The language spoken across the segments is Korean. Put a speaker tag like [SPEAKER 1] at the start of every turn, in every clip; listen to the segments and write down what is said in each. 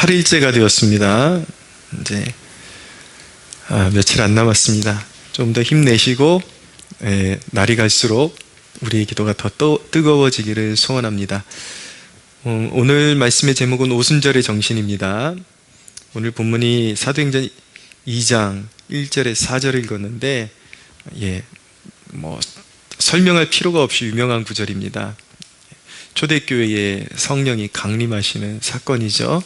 [SPEAKER 1] 8일째가 되었습니다. 이제 며칠 안 남았습니다. 좀 더 힘내시고 날이 갈수록 우리의 기도가 더 뜨거워지기를 소원합니다. 오늘 말씀의 제목은 오순절의 정신입니다. 오늘 본문이 사도행전 2장 1절에 4절을 읽었는데 설명할 필요가 없이 유명한 구절입니다. 초대교회에 성령이 강림하시는 사건이죠.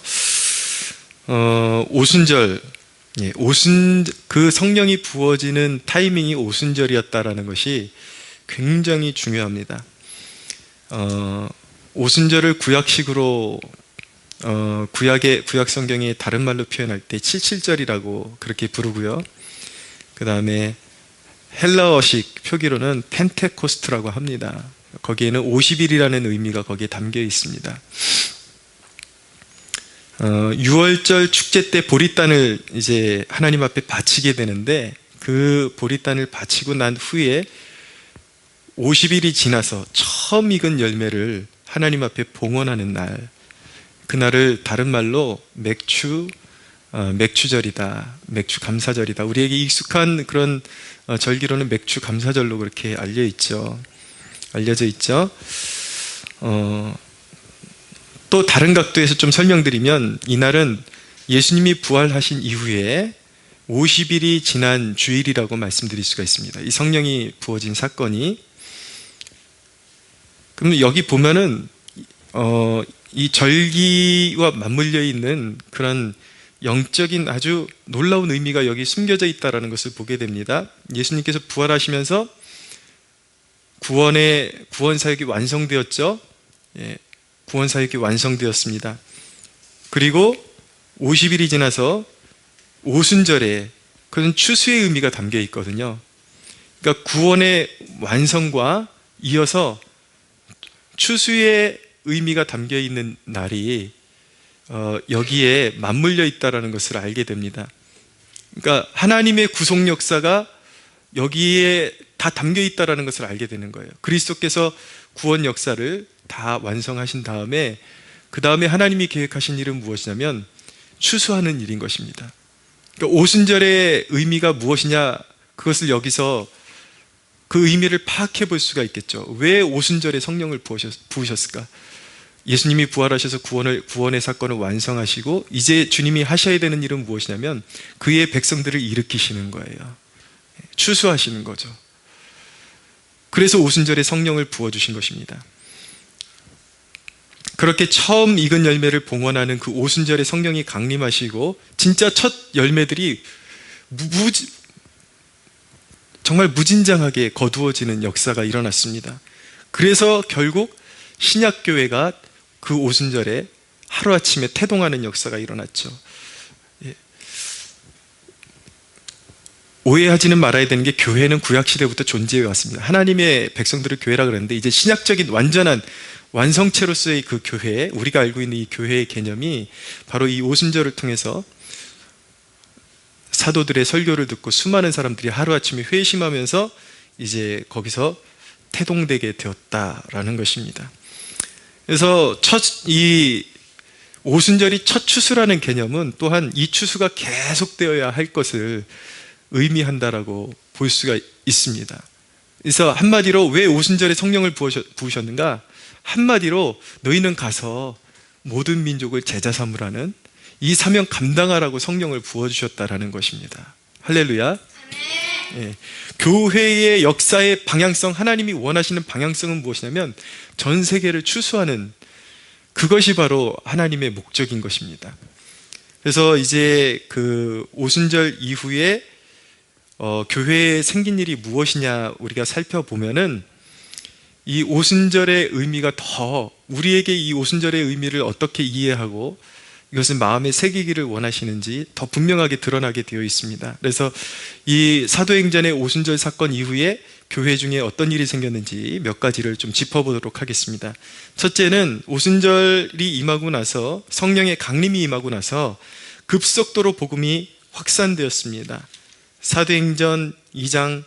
[SPEAKER 1] 오순절, 그 성령이 부어지는 타이밍이 오순절이었다라는 것이 굉장히 중요합니다. 오순절을 구약식으로 구약 성경의 다른 말로 표현할 때 77절이라고 그렇게 부르고요. 그 다음에 헬라어식 표기로는 펜테코스트라고 합니다. 거기에는 50일이라는 의미가 거기에 담겨 있습니다. 6월절 축제 때 보리단을 이제 하나님 앞에 바치게 되는데, 그 보리단을 바치고 난 후에 50일이 지나서 처음 익은 열매를 하나님 앞에 봉헌하는 날, 그날을 다른 말로 맥주절이다, 맥주 감사절이다. 우리에게 익숙한 그런 절기로는 맥주 감사절로 그렇게 알려져 있죠. 또 다른 각도에서 좀 설명드리면, 이날은 예수님이 부활하신 이후에 50일이 지난 주일이라고 말씀드릴 수가 있습니다. 이 성령이 부어진 사건이. 그럼 여기 보면은 이 절기와 맞물려 있는 그런 영적인 아주 놀라운 의미가 여기 숨겨져 있다는 것을 보게 됩니다. 예수님께서 부활하시면서 구원 사역이 완성되었죠. 구원 사역이 완성되었습니다. 그리고 50일이 지나서 오순절에 그런 추수의 의미가 담겨 있거든요. 그러니까 구원의 완성과 이어서 추수의 의미가 담겨 있는 날이 여기에 맞물려 있다는 것을 알게 됩니다. 그러니까 하나님의 구속 역사가 여기에 다 담겨 있다는 것을 알게 되는 거예요. 그리스도께서 구원 역사를 다 완성하신 다음에, 그 다음에 하나님이 계획하신 일은 무엇이냐면 추수하는 일인 것입니다. 그러니까 오순절의 의미가 무엇이냐, 그것을 여기서 그 의미를 파악해 볼 수가 있겠죠. 왜 오순절에 성령을 부으셨을까? 예수님이 부활하셔서 구원의 사건을 완성하시고, 이제 주님이 하셔야 되는 일은 무엇이냐면 그의 백성들을 일으키시는 거예요. 추수하시는 거죠. 그래서 오순절에 성령을 부어주신 것입니다. 그렇게 처음 익은 열매를 봉헌하는 그 오순절에 성령이 강림하시고, 진짜 첫 열매들이 정말 무진장하게 거두어지는 역사가 일어났습니다. 그래서 결국 신약교회가 그 오순절에 하루아침에 태동하는 역사가 일어났죠. 오해하지는 말아야 되는 게, 교회는 구약시대부터 존재해 왔습니다. 하나님의 백성들을 교회라 그랬는데, 이제 신약적인 완전한 완성체로서의 그 교회, 우리가 알고 있는 이 교회의 개념이 바로 이 오순절을 통해서 사도들의 설교를 듣고 수많은 사람들이 하루아침에 회심하면서 이제 거기서 태동되게 되었다라는 것입니다. 그래서 이 오순절이 첫 추수라는 개념은 또한 이 추수가 계속되어야 할 것을 의미한다라고 볼 수가 있습니다. 그래서 한마디로 왜 오순절에 성령을 부으셨는가? 한마디로 너희는 가서 모든 민족을 제자 삼으라는 이 사명 감당하라고 성령을 부어주셨다라는 것입니다. 할렐루야. 교회의 역사의 방향성, 하나님이 원하시는 방향성은 무엇이냐면 전 세계를 추수하는, 그것이 바로 하나님의 목적인 것입니다. 그래서 이제 그 오순절 이후에 교회에 생긴 일이 무엇이냐 우리가 살펴보면은, 이 오순절의 의미가 더 우리에게 이 오순절의 의미를 어떻게 이해하고 이것을 마음에 새기기를 원하시는지 더 분명하게 드러나게 되어 있습니다. 그래서 이 사도행전의 오순절 사건 이후에 교회 중에 어떤 일이 생겼는지 몇 가지를 좀 짚어보도록 하겠습니다. 첫째는 오순절이 임하고 나서, 성령의 강림이 임하고 나서 급속도로 복음이 확산되었습니다. 사도행전 2장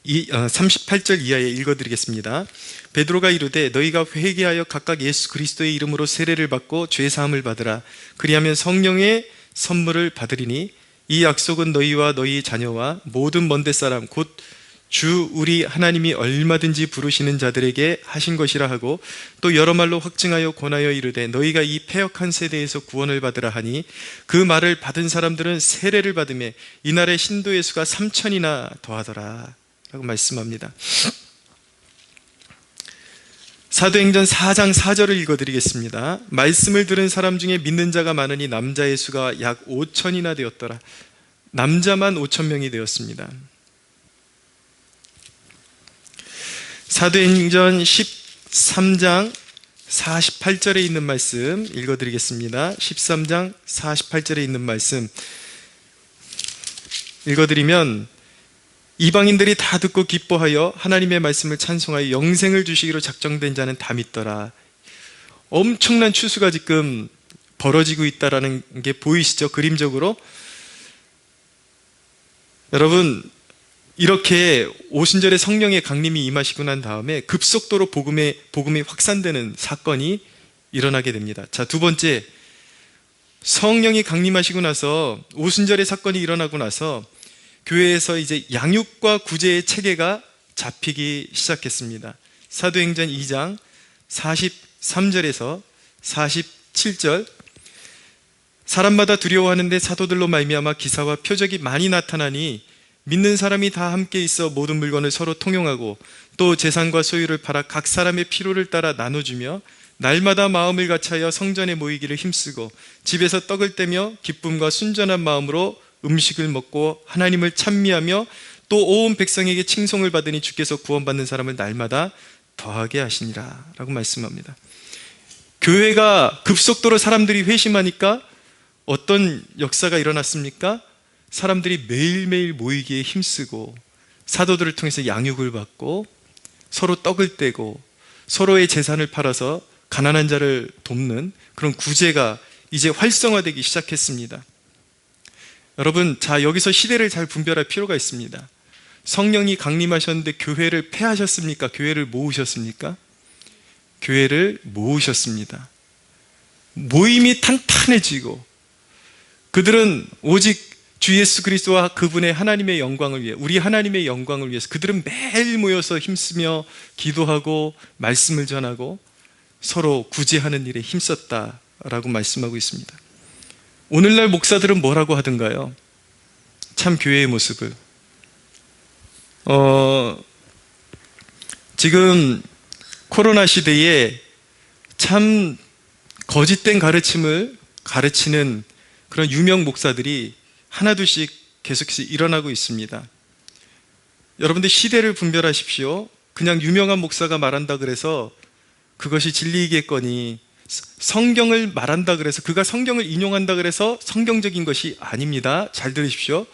[SPEAKER 1] 38절 이하에 읽어드리겠습니다. 베드로가 이르되 너희가 회개하여 각각 예수 그리스도의 이름으로 세례를 받고 죄 사함을 받으라. 그리하면 성령의 선물을 받으리니 이 약속은 너희와 너희 자녀와 모든 먼데 사람 곧 주 우리 하나님이 얼마든지 부르시는 자들에게 하신 것이라 하고, 또 여러 말로 확증하여 권하여 이르되 너희가 이 패역한 세대에서 구원을 받으라 하니, 그 말을 받은 사람들은 세례를 받으며 이날의 신도의 수가 3,000이나 더하더라 라고 말씀합니다. 사도행전 4장 4절을 읽어드리겠습니다. 말씀을 들은 사람 중에 믿는 자가 많으니 남자의 수가 약 5,000이나 되었더라. 남자만 5,000명이 되었습니다. 사도행전 13장 48절에 있는 말씀 읽어드리겠습니다. 13장 48절에 있는 말씀 읽어드리면, 이방인들이 다 듣고 기뻐하여 하나님의 말씀을 찬송하여 영생을 주시기로 작정된 자는 다 믿더라. 엄청난 추수가 지금 벌어지고 있다는 게 보이시죠? 그림적으로. 여러분, 이렇게 오순절에 성령의 강림이 임하시고 난 다음에 급속도로 복음이 확산되는 사건이 일어나게 됩니다. 자, 두 번째, 성령이 강림하시고 나서 오순절의 사건이 일어나고 나서 교회에서 이제 양육과 구제의 체계가 잡히기 시작했습니다. 사도행전 2장 43절에서 47절, 사람마다 두려워하는데 사도들로 말미암아 기사와 표적이 많이 나타나니 믿는 사람이 다 함께 있어 모든 물건을 서로 통용하고 또 재산과 소유를 팔아 각 사람의 필요를 따라 나눠주며 날마다 마음을 같이하여 성전에 모이기를 힘쓰고 집에서 떡을 떼며 기쁨과 순전한 마음으로 음식을 먹고 하나님을 찬미하며 또 온 백성에게 칭송을 받으니 주께서 구원받는 사람을 날마다 더하게 하시니라 라고 말씀합니다. 교회가 급속도로 사람들이 회심하니까 어떤 역사가 일어났습니까? 사람들이 매일매일 모이기에 힘쓰고 사도들을 통해서 양육을 받고 서로 떡을 떼고 서로의 재산을 팔아서 가난한 자를 돕는 그런 구제가 이제 활성화되기 시작했습니다. 여러분, 자, 여기서 시대를 잘 분별할 필요가 있습니다. 성령이 강림하셨는데 교회를 폐하셨습니까? 교회를 모으셨습니까? 교회를 모으셨습니다. 모임이 탄탄해지고 그들은 오직 주 예수 그리스도와 그분의 하나님의 영광을 위해, 우리 하나님의 영광을 위해서 그들은 매일 모여서 힘쓰며 기도하고 말씀을 전하고 서로 구제하는 일에 힘썼다라고 말씀하고 있습니다. 오늘날 목사들은 뭐라고 하던가요? 참 교회의 모습을 지금 코로나 시대에 참 거짓된 가르침을 가르치는 그런 유명 목사들이 하나둘씩 계속해서 일어나고 있습니다. 여러분들 시대를 분별하십시오. 그냥 유명한 목사가 말한다 그래서 그것이 진리이겠거니 성경을 말한다 그래서, 그가 성경을 인용한다 그래서 성경적인 것이 아닙니다. 잘 들으십시오.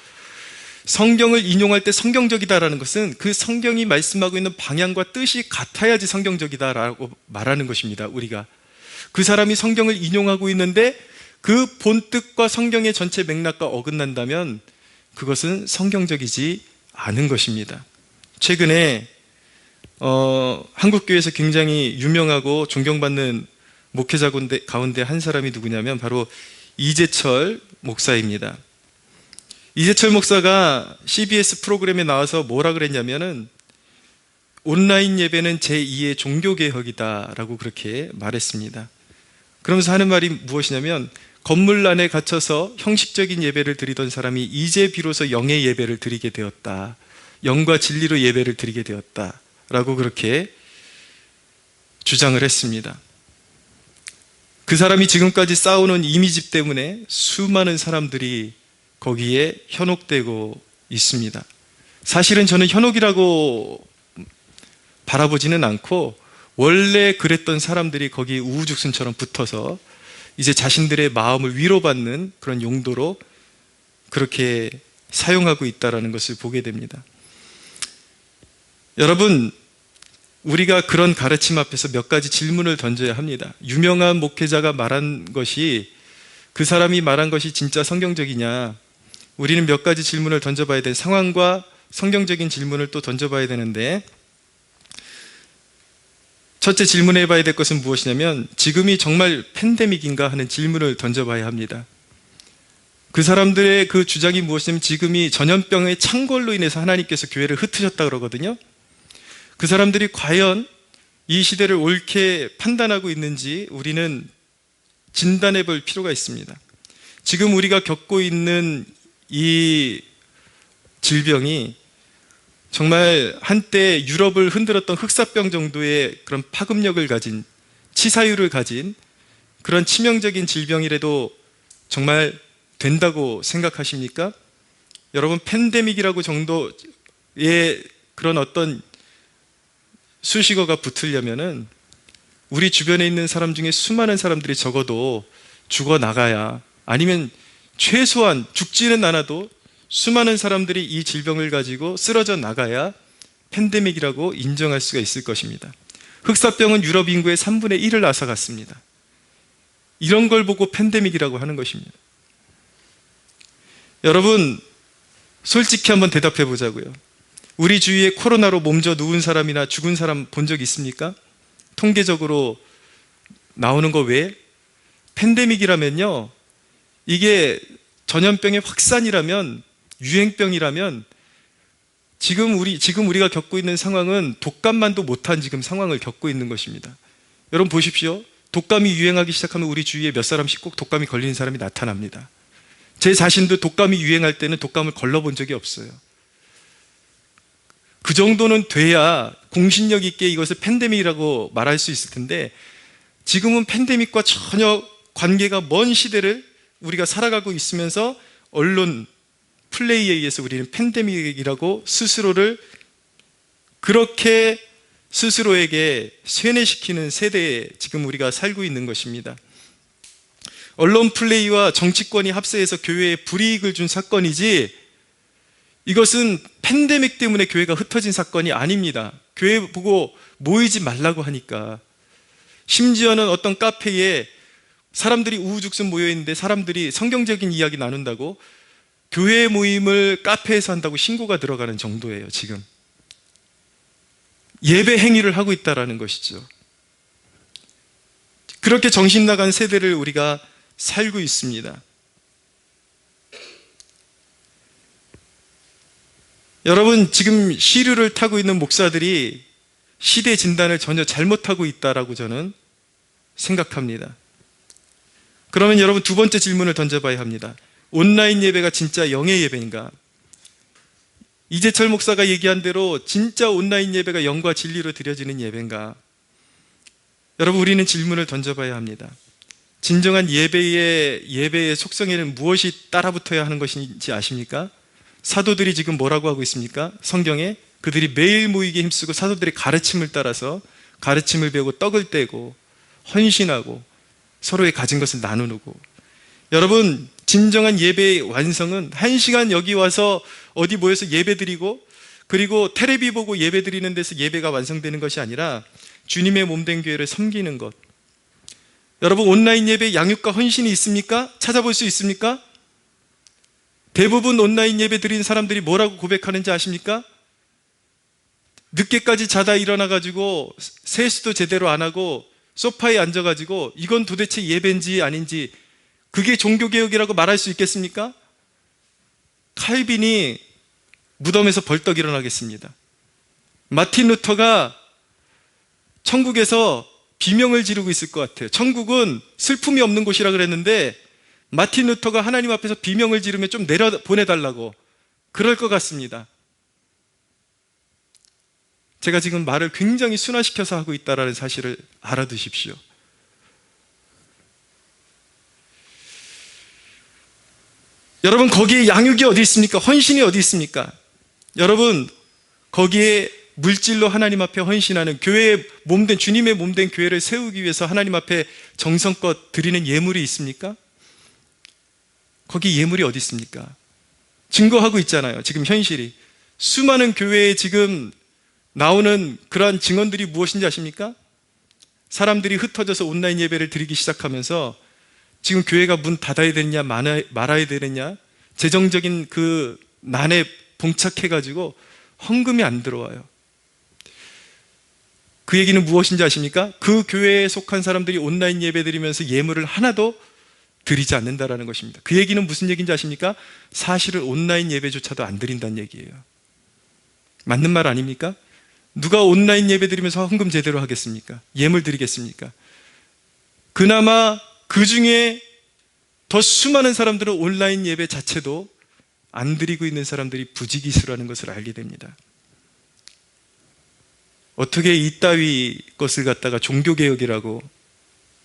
[SPEAKER 1] 성경을 인용할 때 성경적이다라는 것은 그 성경이 말씀하고 있는 방향과 뜻이 같아야지 성경적이다라고 말하는 것입니다. 우리가 그 사람이 성경을 인용하고 있는데 그 본뜻과 성경의 전체 맥락과 어긋난다면 그것은 성경적이지 않은 것입니다. 최근에 한국교회에서 굉장히 유명하고 존경받는 목회자 가운데 한 사람이 누구냐면 바로 이재철 목사입니다. 이재철 목사가 CBS 프로그램에 나와서 뭐라 그랬냐면은 온라인 예배는 제2의 종교개혁이다 라고 그렇게 말했습니다. 그러면서 하는 말이 무엇이냐면, 건물 안에 갇혀서 형식적인 예배를 드리던 사람이 이제 비로소 영의 예배를 드리게 되었다, 영과 진리로 예배를 드리게 되었다 라고 그렇게 주장을 했습니다. 그 사람이 지금까지 쌓아놓은 이미지 때문에 수많은 사람들이 거기에 현혹되고 있습니다. 사실은 저는 현혹이라고 바라보지는 않고 원래 그랬던 사람들이 거기 우후죽순처럼 붙어서 이제 자신들의 마음을 위로받는 그런 용도로 그렇게 사용하고 있다는 것을 보게 됩니다. 여러분, 우리가 그런 가르침 앞에서 몇 가지 질문을 던져야 합니다. 유명한 목회자가 말한 것이, 그 사람이 말한 것이 진짜 성경적이냐? 우리는 몇 가지 질문을 던져봐야 될 상황과 성경적인 질문을 또 던져봐야 되는데, 첫째 질문해 봐야 될 것은 무엇이냐면, 지금이 정말 팬데믹인가 하는 질문을 던져봐야 합니다. 그 사람들의 그 주장이 무엇이냐면, 지금이 전염병의 창궐로 인해서 하나님께서 교회를 흩으셨다 그러거든요. 그 사람들이 과연 이 시대를 옳게 판단하고 있는지 우리는 진단해 볼 필요가 있습니다. 지금 우리가 겪고 있는 이 질병이 정말 한때 유럽을 흔들었던 흑사병 정도의 그런 파급력을 가진, 치사율을 가진 그런 치명적인 질병이라도 정말 된다고 생각하십니까? 여러분, 팬데믹이라고 정도의 그런 어떤 수식어가 붙으려면은 우리 주변에 있는 사람 중에 수많은 사람들이 적어도 죽어나가야, 아니면 최소한 죽지는 않아도 수많은 사람들이 이 질병을 가지고 쓰러져 나가야 팬데믹이라고 인정할 수가 있을 것입니다. 흑사병은 유럽 인구의 3분의 1을 앗아갔습니다. 이런 걸 보고 팬데믹이라고 하는 것입니다. 여러분, 솔직히 한번 대답해 보자고요. 우리 주위에 코로나로 몸져 누운 사람이나 죽은 사람 본 적 있습니까? 통계적으로 나오는 거 외에? 팬데믹이라면요, 이게 전염병의 확산이라면, 유행병이라면, 지금 우리가 겪고 있는 상황은 독감만도 못한 지금 상황을 겪고 있는 것입니다. 여러분 보십시오. 독감이 유행하기 시작하면 우리 주위에 몇 사람씩 꼭 독감이 걸리는 사람이 나타납니다. 제 자신도 독감이 유행할 때는 독감을 걸러본 적이 없어요. 그 정도는 돼야 공신력 있게 이것을 팬데믹이라고 말할 수 있을 텐데, 지금은 팬데믹과 전혀 관계가 먼 시대를 우리가 살아가고 있으면서 언론 플레이에 의해서 우리는 팬데믹이라고 스스로를 그렇게 스스로에게 세뇌시키는 세대에 지금 우리가 살고 있는 것입니다. 언론 플레이와 정치권이 합세해서 교회에 불이익을 준 사건이지, 이것은 팬데믹 때문에 교회가 흩어진 사건이 아닙니다. 교회 보고 모이지 말라고 하니까, 심지어는 어떤 카페에 사람들이 우후죽순 모여있는데 사람들이 성경적인 이야기 나눈다고 교회 모임을 카페에서 한다고 신고가 들어가는 정도예요. 지금 예배 행위를 하고 있다는 것이죠. 그렇게 정신 나간 세대를 우리가 살고 있습니다. 여러분, 지금 시류를 타고 있는 목사들이 시대 진단을 전혀 잘못하고 있다라고 저는 생각합니다. 그러면 여러분, 두 번째 질문을 던져봐야 합니다. 온라인 예배가 진짜 영의 예배인가? 이재철 목사가 얘기한 대로 진짜 온라인 예배가 영과 진리로 드려지는 예배인가? 여러분, 우리는 질문을 던져봐야 합니다. 진정한 예배의 속성에는 무엇이 따라붙어야 하는 것인지 아십니까? 사도들이 지금 뭐라고 하고 있습니까? 성경에 그들이 매일 모이게 힘쓰고 사도들의 가르침을 따라서 가르침을 배우고 떡을 떼고 헌신하고 서로의 가진 것을 나누고. 여러분, 진정한 예배의 완성은 1시간 여기 와서 어디 모여서 예배 드리고, 그리고 텔레비 보고 예배 드리는 데서 예배가 완성되는 것이 아니라 주님의 몸된 교회를 섬기는 것. 여러분, 온라인 예배 양육과 헌신이 있습니까? 찾아볼 수 있습니까? 대부분 온라인 예배 드리는 사람들이 뭐라고 고백하는지 아십니까? 늦게까지 자다 일어나가지고 세수도 제대로 안 하고 소파에 앉아가지고 이건 도대체 예배인지 아닌지, 그게 종교개혁이라고 말할 수 있겠습니까? 칼빈이 무덤에서 벌떡 일어나겠습니다. 마틴 루터가 천국에서 비명을 지르고 있을 것 같아요. 천국은 슬픔이 없는 곳이라 그랬는데 마틴 루터가 하나님 앞에서 비명을 지르며 좀 내려보내달라고 그럴 것 같습니다. 제가 지금 말을 굉장히 순화시켜서 하고 있다는 사실을 알아두십시오. 여러분, 거기에 양육이 어디 있습니까? 헌신이 어디 있습니까? 여러분, 거기에 물질로 하나님 앞에 헌신하는, 교회의 몸된, 주님의 몸된 교회를 세우기 위해서 하나님 앞에 정성껏 드리는 예물이 있습니까? 거기 예물이 어디 있습니까? 증거하고 있잖아요. 지금 현실이. 수많은 교회에 지금 나오는 그러한 증언들이 무엇인지 아십니까? 사람들이 흩어져서 온라인 예배를 드리기 시작하면서 지금 교회가 문 닫아야 되느냐 말아야 되느냐, 재정적인 그 난에 봉착해가지고 헌금이 안 들어와요. 그 얘기는 무엇인지 아십니까? 그 교회에 속한 사람들이 온라인 예배 드리면서 예물을 하나도 드리지 않는다라는 것입니다. 그 얘기는 무슨 얘기인지 아십니까? 사실은 온라인 예배조차도 안 드린다는 얘기예요. 맞는 말 아닙니까? 누가 온라인 예배 드리면서 헌금 제대로 하겠습니까? 예물 드리겠습니까? 그나마 그 중에 더 수많은 사람들은 온라인 예배 자체도 안 드리고 있는 사람들이 부지기수라는 것을 알게 됩니다. 어떻게 이따위 것을 갖다가 종교개혁이라고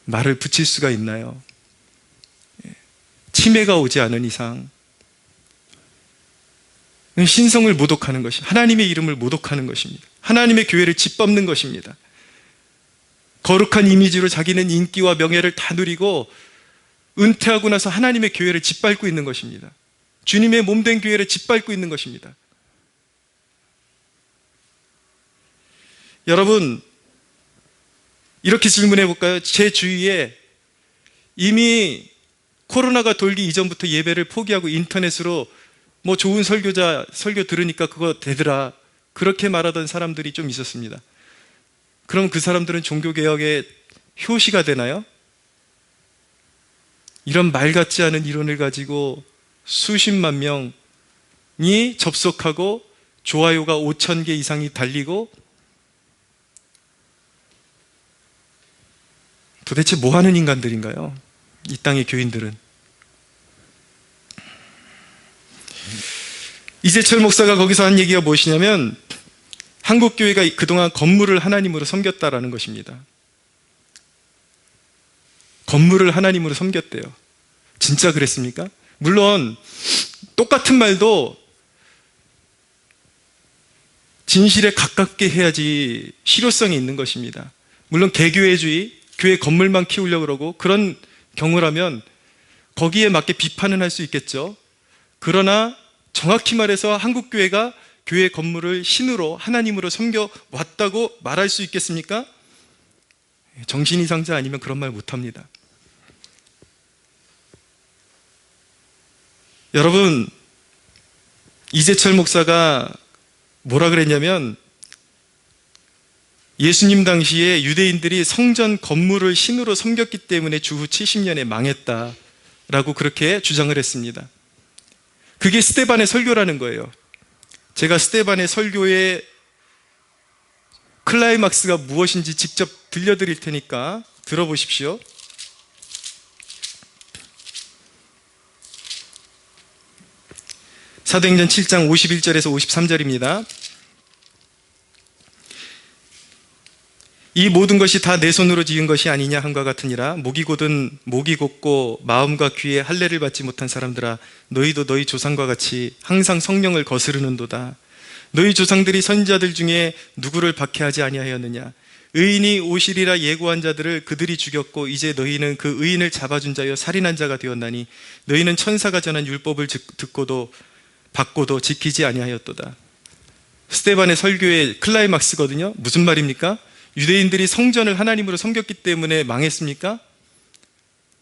[SPEAKER 1] 말을 붙일 수가 있나요? 치매가 오지 않은 이상 신성을 모독하는 것입니다. 하나님의 이름을 모독하는 것입니다. 하나님의 교회를 짓밟는 것입니다. 거룩한 이미지로 자기는 인기와 명예를 다 누리고 은퇴하고 나서 하나님의 교회를 짓밟고 있는 것입니다. 주님의 몸된 교회를 짓밟고 있는 것입니다. 여러분, 이렇게 질문해 볼까요? 제 주위에 이미 코로나가 돌기 이전부터 예배를 포기하고 인터넷으로 뭐 좋은 설교자 설교 들으니까 그거 되더라, 그렇게 말하던 사람들이 좀 있었습니다. 그럼 그 사람들은 종교개혁의 효시가 되나요? 이런 말 같지 않은 이론을 가지고 수십만 명이 접속하고 좋아요가 5,000개 이상이 달리고 도대체 뭐 하는 인간들인가요? 이 땅의 교인들은. 이재철 목사가 거기서 한 얘기가 무엇이냐면 한국교회가 그동안 건물을 하나님으로 섬겼다라는 것입니다. 건물을 하나님으로 섬겼대요. 진짜 그랬습니까? 물론 똑같은 말도 진실에 가깝게 해야지 실효성이 있는 것입니다. 물론 개교회주의, 교회 건물만 키우려고 그러고 그런 경우라면 거기에 맞게 비판은 할 수 있겠죠. 그러나 정확히 말해서 한국교회가 교회 건물을 신으로 하나님으로 섬겨왔다고 말할 수 있겠습니까? 정신이상자 아니면 그런 말 못합니다. 여러분, 이재철 목사가 뭐라 그랬냐면 예수님 당시에 유대인들이 성전 건물을 신으로 섬겼기 때문에 주후 70년에 망했다라고 그렇게 주장을 했습니다. 그게 스데반의 설교라는 거예요. 제가 스데반의 설교의 클라이막스가 무엇인지 직접 들려드릴 테니까 들어보십시오. 사도행전 7장 51절에서 53절입니다. 이 모든 것이 다 내 손으로 지은 것이 아니냐 함과 같으니라. 목이 곧은 목이 곧고 마음과 귀에 할례를 받지 못한 사람들아, 너희도 너희 조상과 같이 항상 성령을 거스르는도다. 너희 조상들이 선지자들 중에 누구를 박해하지 아니하였느냐? 의인이 오시리라 예고한 자들을 그들이 죽였고 이제 너희는 그 의인을 잡아준 자여 살인한 자가 되었나니 너희는 천사가 전한 율법을 듣고도 받고도 지키지 아니하였도다. 스데반의 설교의 클라이막스거든요. 무슨 말입니까? 유대인들이 성전을 하나님으로 섬겼기 때문에 망했습니까?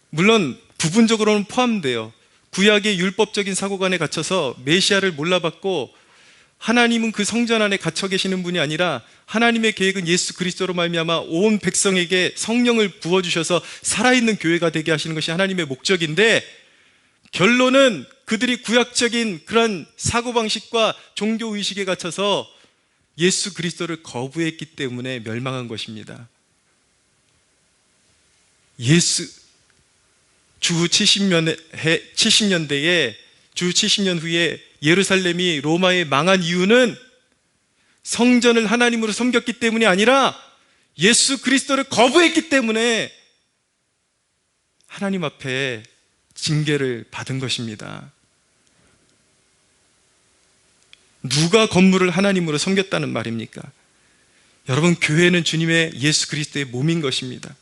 [SPEAKER 1] 물론 부분적으로는 포함돼요. 구약의 율법적인 사고관에 갇혀서 메시아를 몰라봤고 하나님은 그 성전 안에 갇혀 계시는 분이 아니라 하나님의 계획은 예수 그리스도로 말미암아 온 백성에게 성령을 부어주셔서 살아있는 교회가 되게 하시는 것이 하나님의 목적인데, 결론은 그들이 구약적인 그런 사고방식과 종교의식에 갇혀서 예수 그리스도를 거부했기 때문에 멸망한 것입니다. 주후 70년대에 주후 70년 후에 예루살렘이 로마에 망한 이유는 성전을 하나님으로 섬겼기 때문이 아니라 예수 그리스도를 거부했기 때문에 하나님 앞에 징계를 받은 것입니다. 누가 건물을 하나님으로 섬겼다는 말입니까? 여러분, 교회는 주님의 예수 그리스도의 몸인 것입니다.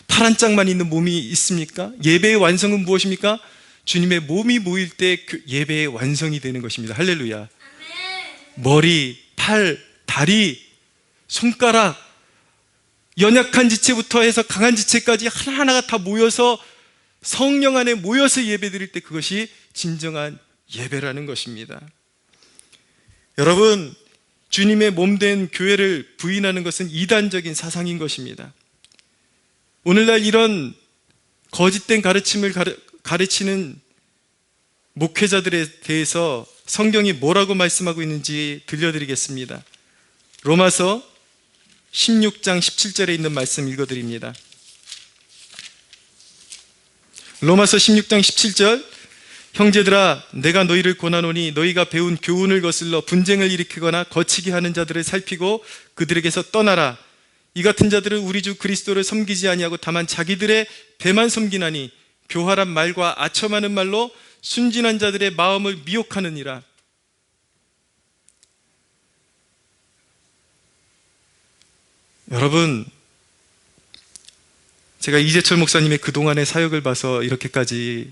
[SPEAKER 1] 파란 짝만 있는 몸이 있습니까? 예배의 완성은 무엇입니까? 주님의 몸이 모일 때 예배의 완성이 되는 것입니다. 할렐루야. 머리, 팔, 다리, 손가락, 연약한 지체부터 해서 강한 지체까지 하나하나가 다 모여서 성령 안에 모여서 예배 드릴 때 그것이 진정한 예배라는 것입니다. 여러분, 주님의 몸된 교회를 부인하는 것은 이단적인 사상인 것입니다. 오늘날 이런 거짓된 가르침을 가르치는 목회자들에 대해서 성경이 뭐라고 말씀하고 있는지 들려드리겠습니다. 로마서 16장 17절에 있는 말씀 읽어드립니다. 로마서 16장 17절, 형제들아 내가 너희를 권하노니 너희가 배운 교훈을 거슬러 분쟁을 일으키거나 거치게 하는 자들을 살피고 그들에게서 떠나라. 이 같은 자들은 우리 주 그리스도를 섬기지 아니하고 다만 자기들의 배만 섬기나니 교활한 말과 아첨하는 말로 순진한 자들의 마음을 미혹하느니라. 여러분, 제가 이재철 목사님의 그동안의 사역을 봐서 이렇게까지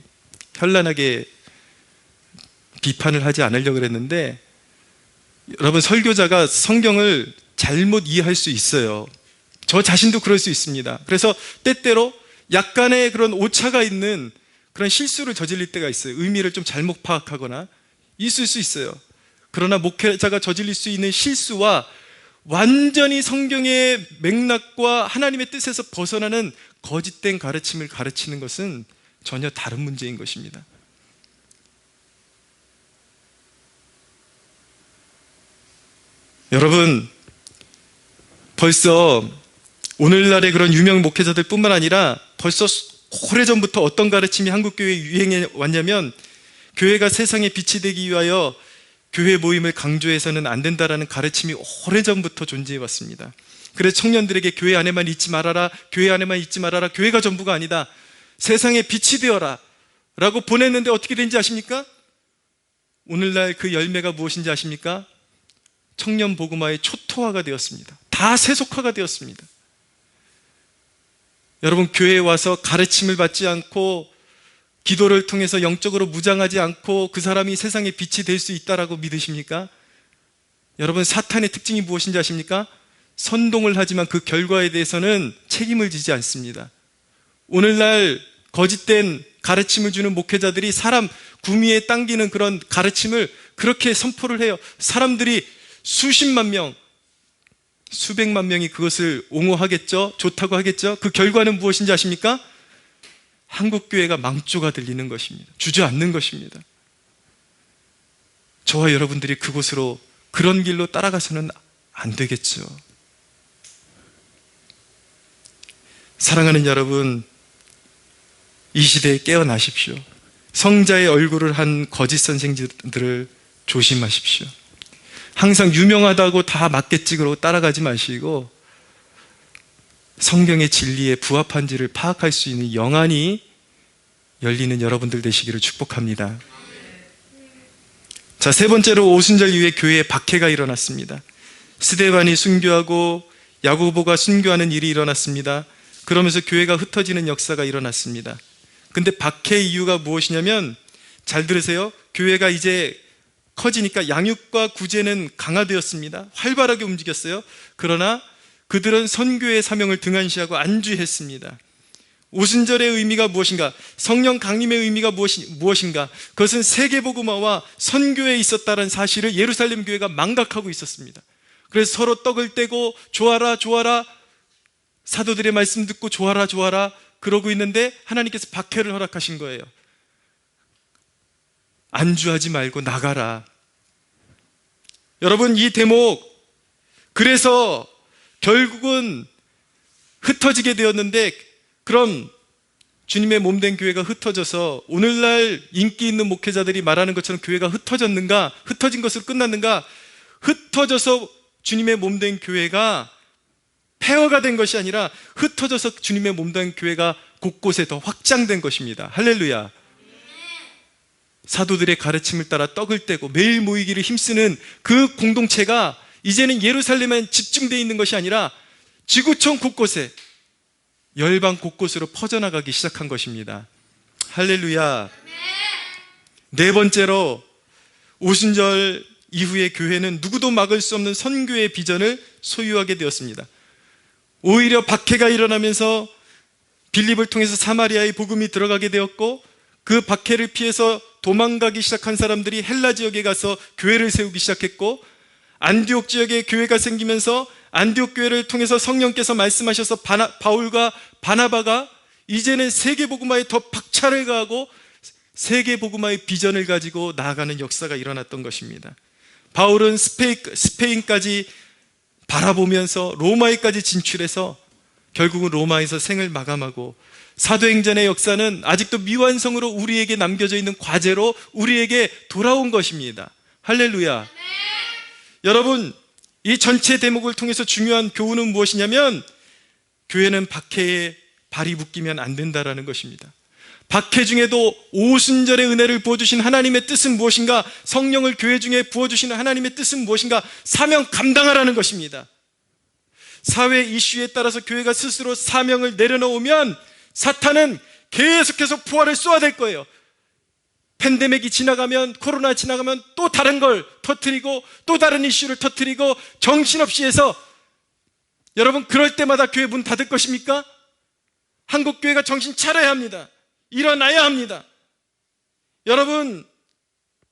[SPEAKER 1] 현란하게 비판을 하지 않으려고 그랬는데, 여러분, 설교자가 성경을 잘못 이해할 수 있어요. 저 자신도 그럴 수 있습니다. 그래서 때때로 약간의 그런 오차가 있는 그런 실수를 저질릴 때가 있어요. 의미를 좀 잘못 파악하거나 있을 수 있어요. 그러나 목회자가 저질릴 수 있는 실수와 완전히 성경의 맥락과 하나님의 뜻에서 벗어나는 거짓된 가르침을 가르치는 것은 전혀 다른 문제인 것입니다. 여러분, 벌써 오늘날의 그런 유명 목회자들 뿐만 아니라 벌써 오래전부터 어떤 가르침이 한국교회에 유행해 왔냐면, 교회가 세상에 빛이 되기 위하여 교회 모임을 강조해서는 안 된다라는 가르침이 오래전부터 존재해 왔습니다. 그래서 청년들에게 교회 안에만 있지 말아라, 교회 안에만 있지 말아라, 교회가 전부가 아니다, 세상에 빛이 되어라 라고 보냈는데 어떻게 된지 아십니까? 오늘날 그 열매가 무엇인지 아십니까? 청년 복음화의 초토화가 되었습니다. 다 세속화가 되었습니다. 여러분, 교회에 와서 가르침을 받지 않고 기도를 통해서 영적으로 무장하지 않고 그 사람이 세상의 빛이 될 수 있다라고 믿으십니까? 여러분, 사탄의 특징이 무엇인지 아십니까? 선동을 하지만 그 결과에 대해서는 책임을 지지 않습니다. 오늘날 거짓된 가르침을 주는 목회자들이 사람 구미에 당기는 그런 가르침을 그렇게 선포를 해요. 사람들이 수십만 명, 수백만 명이 그것을 옹호하겠죠? 좋다고 하겠죠? 그 결과는 무엇인지 아십니까? 한국교회가 망조가 들리는 것입니다. 주저앉는 것입니다. 저와 여러분들이 그곳으로, 그런 길로 따라가서는 안 되겠죠. 사랑하는 여러분, 이 시대에 깨어나십시오. 성자의 얼굴을 한 거짓 선생들을 조심하십시오. 항상 유명하다고 다 맞게 찍으러 따라가지 마시고 성경의 진리에 부합한지를 파악할 수 있는 영안이 열리는 여러분들 되시기를 축복합니다. 자, 세 번째로 오순절 이후에 교회에 박해가 일어났습니다. 스데반이 순교하고 야고보가 순교하는 일이 일어났습니다. 그러면서 교회가 흩어지는 역사가 일어났습니다. 근데 박해의 이유가 무엇이냐면, 잘 들으세요. 교회가 이제 커지니까 양육과 구제는 강화되었습니다. 활발하게 움직였어요. 그러나 그들은 선교의 사명을 등한시하고 안주했습니다. 오순절의 의미가 무엇인가? 성령 강림의 의미가 무엇인가? 그것은 세계복음화와 선교에 있었다는 사실을 예루살렘 교회가 망각하고 있었습니다. 그래서 서로 떡을 떼고 좋아라 좋아라, 사도들의 말씀 듣고 좋아라 좋아라 그러고 있는데 하나님께서 박해를 허락하신 거예요. 안주하지 말고 나가라. 여러분, 이 대목, 그래서 결국은 흩어지게 되었는데, 그럼 주님의 몸된 교회가 흩어져서 오늘날 인기 있는 목회자들이 말하는 것처럼 교회가 흩어졌는가? 흩어진 것으로 끝났는가? 흩어져서 주님의 몸된 교회가 폐허가 된 것이 아니라 흩어져서 주님의 몸된 교회가 곳곳에 더 확장된 것입니다. 할렐루야. 사도들의 가르침을 따라 떡을 떼고 매일 모이기를 힘쓰는 그 공동체가 이제는 예루살렘에 집중되어 있는 것이 아니라 지구촌 곳곳에, 열방 곳곳으로 퍼져나가기 시작한 것입니다. 할렐루야. 네 번째로, 오순절 이후에 교회는 누구도 막을 수 없는 선교의 비전을 소유하게 되었습니다. 오히려 박해가 일어나면서 빌립을 통해서 사마리아의 복음이 들어가게 되었고, 그 박해를 피해서 도망가기 시작한 사람들이 헬라 지역에 가서 교회를 세우기 시작했고, 안디옥 지역에 교회가 생기면서 안디옥 교회를 통해서 성령께서 말씀하셔서 바울과 바나바가 이제는 세계복음화에 더 박차를 가하고 세계복음화의 비전을 가지고 나아가는 역사가 일어났던 것입니다. 바울은 스페인까지 바라보면서 로마에까지 진출해서 결국은 로마에서 생을 마감하고, 사도행전의 역사는 아직도 미완성으로 우리에게 남겨져 있는 과제로 우리에게 돌아온 것입니다. 할렐루야. 여러분, 이 전체 대목을 통해서 중요한 교훈은 무엇이냐면, 교회는 박해에 발이 묶이면 안 된다라는 것입니다. 박해 중에도 오순절의 은혜를 부어주신 하나님의 뜻은 무엇인가? 성령을 교회 중에 부어주시는 하나님의 뜻은 무엇인가? 사명 감당하라는 것입니다. 사회 이슈에 따라서 교회가 스스로 사명을 내려놓으면 사탄은 계속해서 부활을 쏘아댈 거예요. 팬데믹이 지나가면, 코로나 지나가면 또 다른 걸 터뜨리고 또 다른 이슈를 터뜨리고 정신없이 해서, 여러분, 그럴 때마다 교회 문 닫을 것입니까? 한국교회가 정신 차려야 합니다. 일어나야 합니다. 여러분,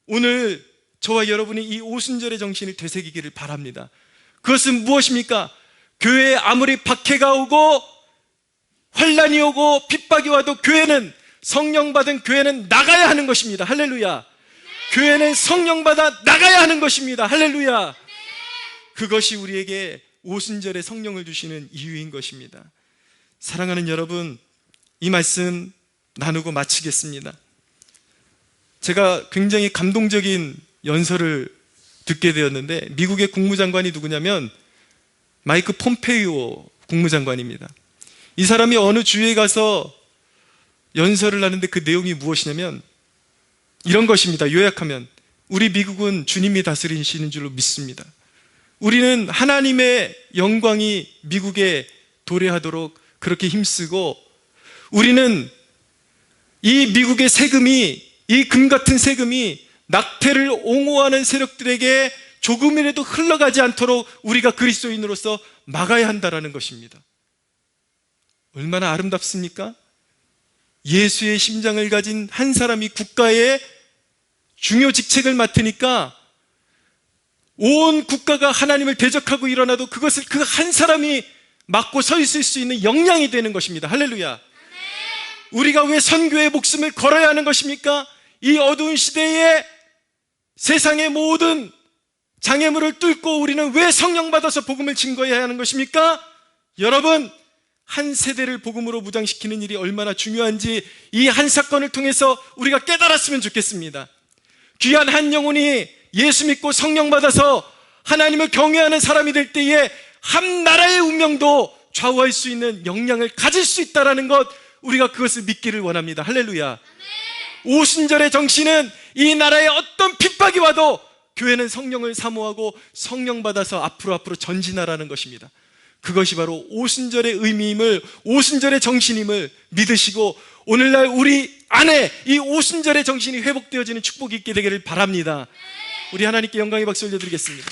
[SPEAKER 1] 오늘 저와 여러분이 이 오순절의 정신을 되새기기를 바랍니다. 그것은 무엇입니까? 교회에 아무리 박해가 오고 환란이 오고 핍박이 와도 교회는, 성령 받은 교회는 나가야 하는 것입니다. 할렐루야. 교회는 성령 받아 나가야 하는 것입니다. 할렐루야. 그것이 우리에게 오순절에 성령을 주시는 이유인 것입니다. 사랑하는 여러분, 이 말씀 나누고 마치겠습니다. 제가 굉장히 감동적인 연설을 듣게 되었는데, 미국의 국무장관이 누구냐면 마이크 폼페이오 국무장관입니다. 이 사람이 어느 주에 가서 연설을 하는데 그 내용이 무엇이냐면 이런 것입니다. 요약하면, 우리 미국은 주님이 다스리시는 줄로 믿습니다. 우리는 하나님의 영광이 미국에 도래하도록 그렇게 힘쓰고, 우리는 이 미국의 세금이, 이 금같은 세금이 낙태를 옹호하는 세력들에게 조금이라도 흘러가지 않도록 우리가 그리스도인으로서 막아야 한다라는 것입니다. 얼마나 아름답습니까? 예수의 심장을 가진 한 사람이 국가의 중요 직책을 맡으니까 온 국가가 하나님을 대적하고 일어나도 그것을 그 한 사람이 막고 서 있을 수 있는 역량이 되는 것입니다. 할렐루야. 우리가 왜 선교의 목숨을 걸어야 하는 것입니까? 이 어두운 시대에 세상의 모든 장애물을 뚫고 우리는 왜 성령 받아서 복음을 증거해야 하는 것입니까? 여러분, 한 세대를 복음으로 무장시키는 일이 얼마나 중요한지 이 한 사건을 통해서 우리가 깨달았으면 좋겠습니다. 귀한 한 영혼이 예수 믿고 성령 받아서 하나님을 경외하는 사람이 될 때에 한 나라의 운명도 좌우할 수 있는 역량을 가질 수 있다는 것, 우리가 그것을 믿기를 원합니다. 할렐루야. 오순절의 정신은 이 나라에 어떤 핍박이 와도 교회는 성령을 사모하고 성령 받아서 앞으로 전진하라는 것입니다. 그것이 바로 오순절의 의미임을, 오순절의 정신임을 믿으시고 오늘날 우리 안에 이 오순절의 정신이 회복되어지는 축복이 있게 되기를 바랍니다. 우리 하나님께 영광의 박수 올려드리겠습니다.